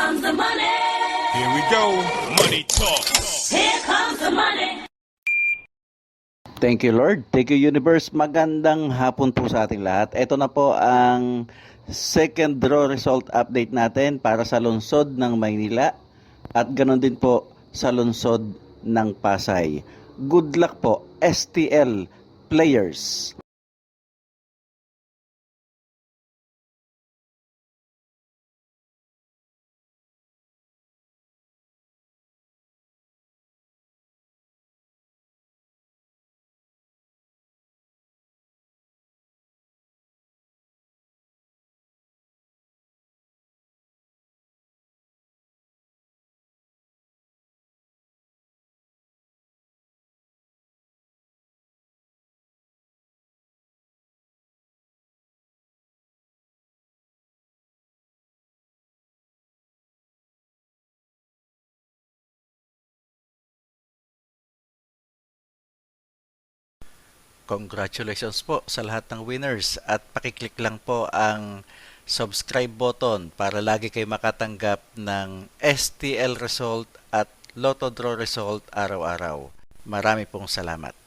comes the money. Here we go. Money talk. Here comes the money. Thank you, Lord. Thank you, Universe. Magandang hapon po sa ating lahat. Ito na po ang second draw result update natin para sa lungsod ng Maynila at ganoon din po sa lungsod ng Pasay. Good luck po, STL players. Congratulations po sa lahat ng winners at pakiclick lang po ang subscribe button para lagi kayo makatanggap ng STL result at Lotto Draw result araw-araw. Marami pong salamat.